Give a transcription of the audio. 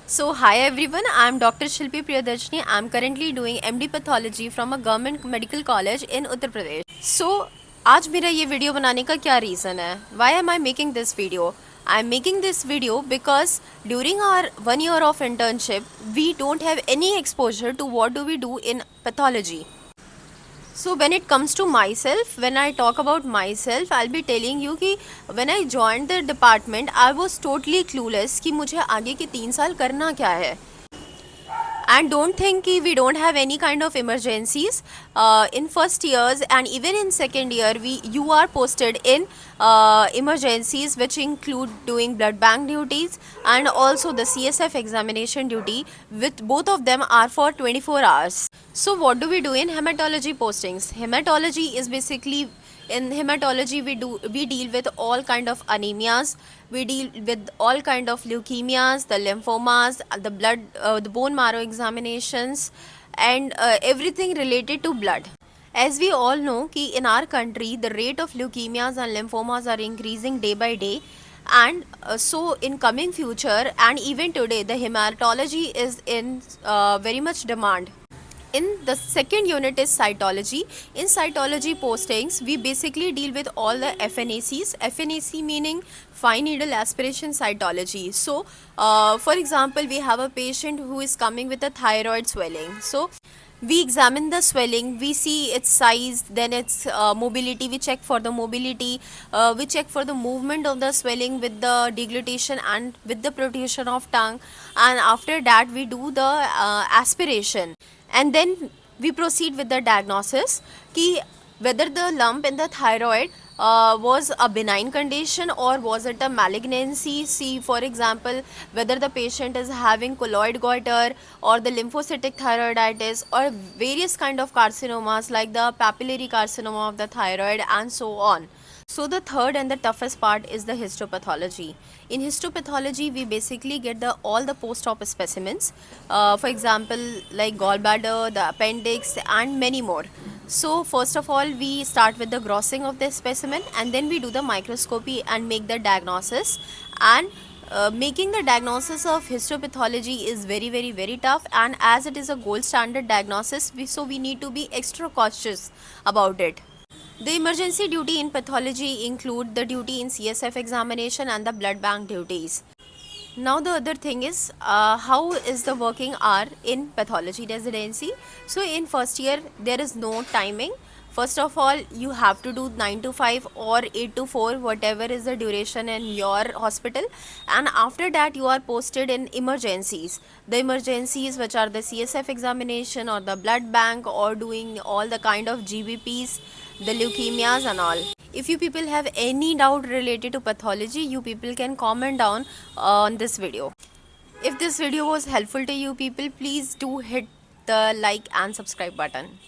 So hi everyone, I am Dr. Shilpi Priyadarshini. I am currently doing MD Pathology from a government medical college in Uttar Pradesh. So आज मेरा ये video बनाने का क्या reason है? Why am I making this video? I am making this video because during our 1 year of internship, we don't have any exposure to what do we do in pathology. So when it comes to myself, when I talk about myself, I'll be telling you कि when I joined the department, I was totally clueless कि मुझे आगे के 3 साल करना क्या है. And don't think कि we don't have any kind of emergencies in first years, and even in second year you are posted in emergencies, which include doing blood bank duties and also the CSF examination duty, with both of them are for 24 hours. So what do we do in hematology postings? Hematology is basically, in hematology we deal with all kind of anemias, we deal with all kind of leukemias, the lymphomas, the blood, the bone marrow examinations, and everything related to blood. As we all know कि in our country the rate of leukemias and lymphomas are increasing day by day, and so in coming future and even today the hematology is in very much demand. In the second unit is cytology. In cytology postings, we basically deal with all the FNACs. FNAC meaning fine needle aspiration cytology. So for example, we have a patient who is coming with a thyroid swelling. So we examine the swelling, we see its size, then its mobility, we check for the mobility, we check for the movement of the swelling with the deglutition and with the protrusion of tongue, and after that we do the aspiration, and then we proceed with the diagnosis कि whether the lump in the thyroid was a benign condition or was it a malignancy. See, for example, whether the patient is having colloid goiter or the lymphocytic thyroiditis or various kind of carcinomas like the papillary carcinoma of the thyroid and so on. So the third and the toughest part is the histopathology. In histopathology, we basically get all the post-op specimens, for example, like gallbladder, the appendix, and many more. So first of all, we start with the grossing of the specimen, and then we do the microscopy and make the diagnosis. And making the diagnosis of histopathology is very tough, and as it is a gold standard diagnosis, so we need to be extra cautious about it. The emergency duty in pathology include the duty in CSF examination and the blood bank duties. Now the other thing is how is the working hour in pathology residency. So in first year there is no timing. First of all, you have to do 9 to 5 or 8 to 4, whatever is the duration in your hospital, and after that you are posted in emergencies. The emergencies which are the CSF examination or the blood bank or doing all the kind of GBPs, the leukemias and all. If you people have any doubt related to pathology, you people can comment down on this video. If this video was helpful to you people, please do hit the like and subscribe button.